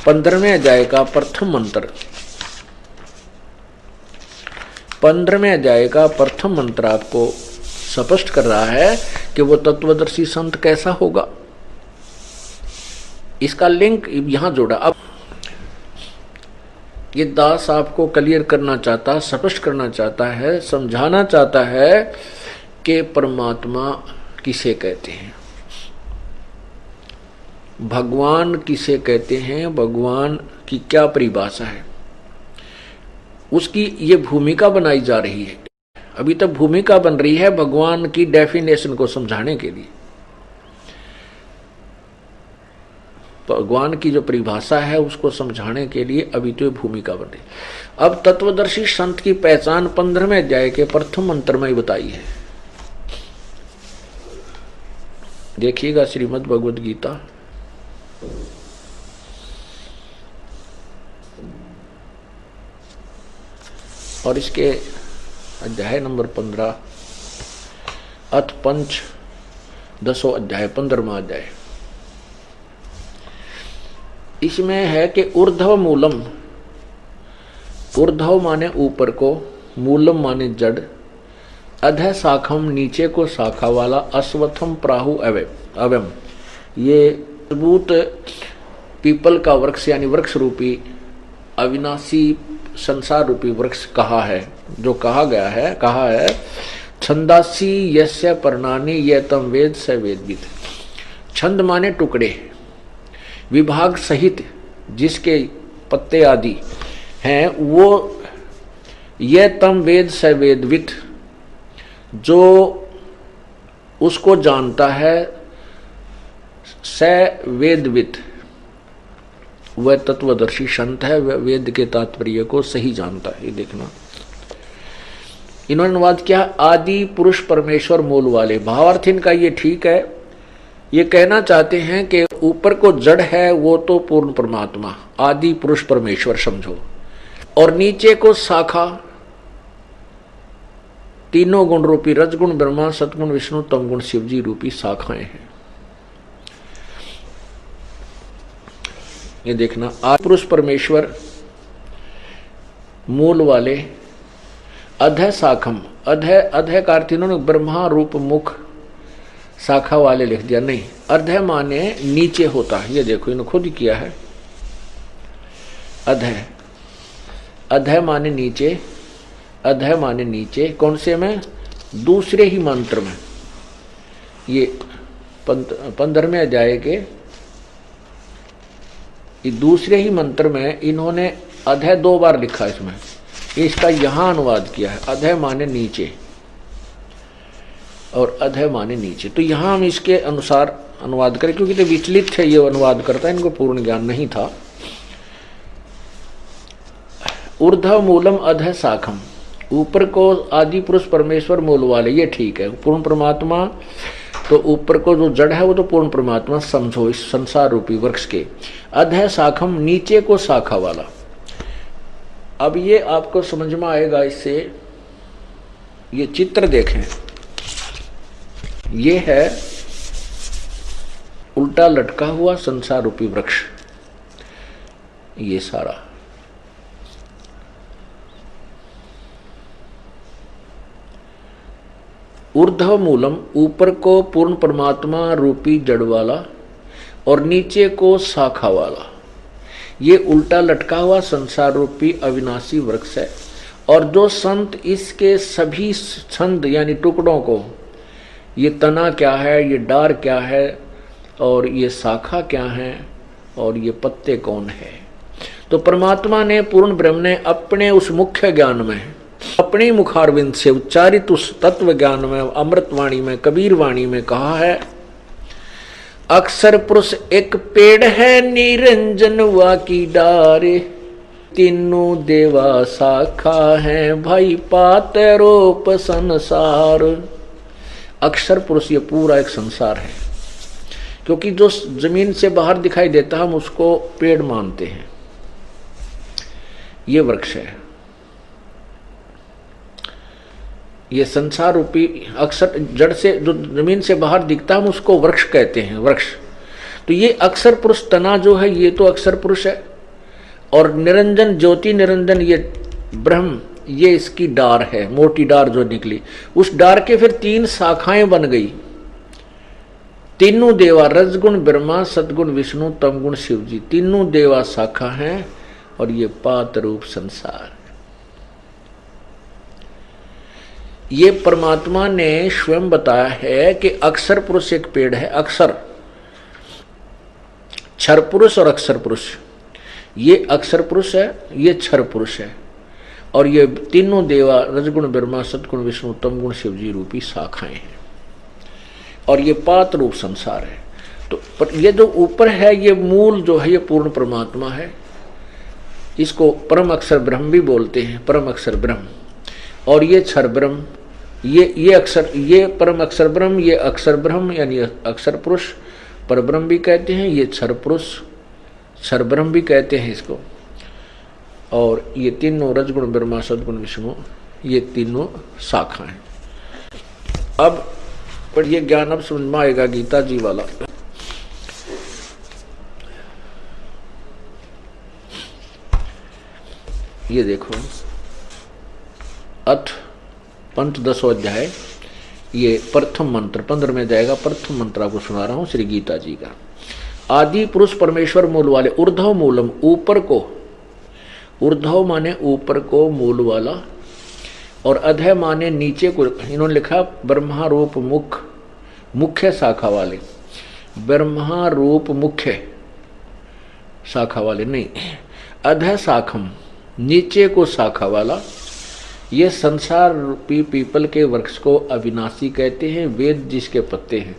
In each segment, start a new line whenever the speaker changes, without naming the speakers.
15वें अध्याय का प्रथम मंत्र, 15वें अध्याय का प्रथम मंत्र आपको स्पष्ट कर रहा है कि वो तत्वदर्शी संत कैसा होगा। इसका लिंक यहां जोड़ा। अब ये दास आपको क्लियर करना चाहता, स्पष्ट करना चाहता है, समझाना चाहता है कि परमात्मा किसे कहते हैं, भगवान किसे कहते हैं, भगवान की क्या परिभाषा है, उसकी ये भूमिका बनाई जा रही है। अभी तक भूमिका बन रही है भगवान की डेफिनेशन को समझाने के लिए। भगवान की जो परिभाषा है उसको समझाने के लिए अभी तो ये भूमिका बन रही। अब तत्वदर्शी संत की पहचान 15वें अध्याय के प्रथम मंत्र में ही बताई है। देखिएगा श्रीमद् भगवद गीता और इसके अध्याय नंबर 15 अथ पंच 10वां अध्याय 15वां अध्याय। इसमें है कि ऊर्ध्व मूलम, ऊर्ध्व माने ऊपर को, मूलम माने जड़, अधः शाखम नीचे को शाखा वाला, अश्वत्थम प्राहु अवयम ये मजबूत पीपल का वृक्ष यानी वृक्ष रूपी अविनाशी संसार रूपी वृक्ष कहा है, जो कहा गया है, कहा है छंदासी यस्य पर्णानि ये तम वेद स वेदविद। छंद माने टुकड़े, विभाग सहित जिसके पत्ते आदि हैं वो ये तम वेद स वेदविद, जो उसको जानता है, स वेदविद वह तत्वदर्शी संत है, वह वेद के तात्पर्य को सही जानता है। ये देखना इन्होंने अनुवाद किया आदि पुरुष परमेश्वर मूल वाले। भावार्थ इनका ये ठीक है, ये कहना चाहते हैं कि ऊपर को जड़ है वो तो पूर्ण परमात्मा आदि पुरुष परमेश्वर समझो, और नीचे को शाखा तीनों गुण रूपी रजगुण ब्रह्मा, सतगुण विष्णु, तमगुण शिवजी रूपी शाखाएं हैं। ये देखना आदि पुरुष परमेश्वर मूल वाले, अधः शाखम, अधः का अर्थ इन्होंने ब्रह्मा रूप मुख शाखा वाले लिख दिया, नहीं, अधः माने नीचे होता है। ये देखो इन्होंने खुद किया है, अधः, अधः माने नीचे, अधः माने नीचे। कौन से में? दूसरे ही मंत्र में, ये 15वें अध्याय के ये दूसरे ही मंत्र में इन्होंने अधः 2 बार लिखा इसमें, इसका यहां अनुवाद किया है अधः माने नीचे और अधः माने नीचे। तो यहां हम इसके अनुसार अनुवाद करें, क्योंकि तो विचलित थे ये अनुवाद करता है, इनको पूर्ण ज्ञान नहीं था। ऊर्ध्व मूलम अधः शाखम, ऊपर को आदि पुरुष परमेश्वर मूल वाले, ये ठीक है, पूर्ण परमात्मा। तो ऊपर को जो जड़ है वो तो पूर्ण परमात्मा समझो इस संसार रूपी वृक्ष के। अधः शाखम नीचे को शाखा वाला। अब ये आपको समझ में आएगा इससे, ये चित्र देखें, ये है उल्टा लटका हुआ संसार रूपी वृक्ष, ये सारा। ऊर्ध्व मूलम ऊपर को पूर्ण परमात्मा रूपी जड़ वाला और नीचे को शाखा वाला, ये उल्टा लटका हुआ संसार रूपी अविनाशी वृक्ष है। और जो संत इसके सभी छंद यानी टुकड़ों को, ये तना क्या है, ये डार क्या है, और ये शाखा क्या है, और ये पत्ते कौन है, तो परमात्मा ने पूर्ण ब्रह्म ने अपने उस मुख्य ज्ञान में, अपने मुखारविंद से उच्चारित उस तत्व ज्ञान में, अमृतवाणी में, कबीर वाणी में कहा है अक्षर पुरुष एक पेड़ है निरंजन वा की डारे, तीनों देवा शाखा है भाई पाते रोप संसार। अक्षर पुरुष ये पूरा एक संसार है, क्योंकि जो जमीन से बाहर दिखाई देता हम उसको पेड़ मानते हैं, ये वृक्ष है। ये संसार रूपी अक्षर जड़ से जो जमीन से बाहर दिखता हम उसको वृक्ष कहते हैं, वृक्ष। तो ये अक्षर पुरुष तना जो है ये तो अक्षर पुरुष है, और निरंजन ज्योति निरंजन ये ब्रह्म, ये इसकी डार है, मोटी डार जो निकली। उस डार के फिर 3 शाखाएं बन गई। तीनों देवा, रजगुण ब्रह्मा, सदगुण विष्णु, तमगुण शिव जी, तीनों देवा शाखा हैं और ये पात रूप संसार। ये परमात्मा ने स्वयं बताया है कि अक्षर पुरुष एक पेड़ है। अक्षर, क्षर पुरुष और अक्षर पुरुष, ये अक्षर पुरुष है, ये क्षर पुरुष है और ये तीनों देवा रजगुण ब्रह्मा, सदगुण विष्णु, तमगुण शिव जी रूपी शाखाएं हैं और ये पात रूप संसार है। तो पर ये जो ऊपर है, ये मूल जो है, ये पूर्ण परमात्मा है। इसको परम अक्षर ब्रह्म भी बोलते हैं, परम अक्षर ब्रह्म। और ये क्षर ब्रह्म, ये अक्षर, ये परम अक्षर ब्रह्म, ये अक्षर ब्रह्म यानी अक्षर पुरुष, पर ब्रह्म भी कहते हैं। ये क्षर पुरुष, क्षर ब्रह्म भी कहते हैं इसको। और ये तीनों रजगुण ब्रह्मा, सदगुण विष्णु, ये तीनों शाखा हैं। अब पर ये ज्ञान अब समझ में आएगा गीता जी वाला। ये देखो, अथ पंचदशो अध्याय, ये प्रथम मंत्र 15 में जाएगा। प्रथम मंत्र आपको सुना रहा हूं श्री गीता जी का। आदि पुरुष परमेश्वर मूल वाले, ऊर्ध्व मूलम, ऊपर को, ऊर्ध्व माने ऊपर को, मूल वाला, और अधः माने नीचे को। इन्होंने लिखा ब्रह्मा रूप मुख, मुख्य शाखा वाले, ब्रह्मा रूप मुख्य शाखा वाले नहीं, अधः शाखम, नीचे को शाखा वाला। ये संसार रूपी पीपल के वृक्ष को अविनाशी कहते हैं। वेद जिसके पत्ते हैं,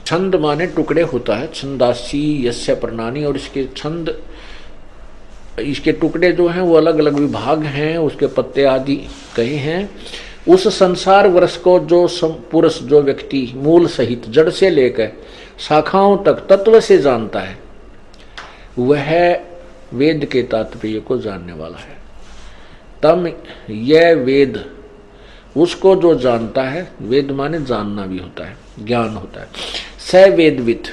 छंद माने टुकड़े होता है, छंदासी यस्य प्रणानी, और इसके छंद, इसके टुकड़े जो हैं वो अलग अलग विभाग हैं, उसके पत्ते आदि कहे हैं। उस संसार वृक्ष को जो पुरुष, जो व्यक्ति मूल सहित जड़ से लेकर शाखाओं तक तत्व से जानता है, वह वेद के तात्पर्य को जानने वाला है। तम यह वेद, उसको जो जानता है, वेद माने जानना भी होता है, ज्ञान होता है। स वेदवित,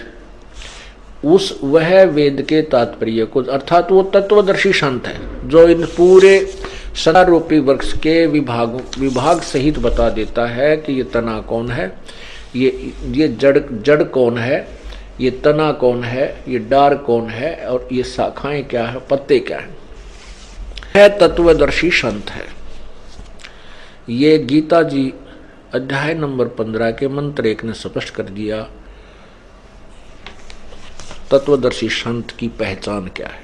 उस वह वेद के तात्पर्य को, अर्थात वो तत्वदर्शी संत है जो इन पूरे संसार रूपी वृक्ष के विभाग सहित बता देता है कि ये तना कौन है, ये जड़ कौन है, ये तना कौन है, ये डार कौन है, और ये शाखाएं क्या है, पत्ते क्या है तत्वदर्शी संत है। ये गीता जी अध्याय नंबर 15 के मंत्र 1 ने स्पष्ट कर दिया तत्वदर्शी संत की पहचान क्या है।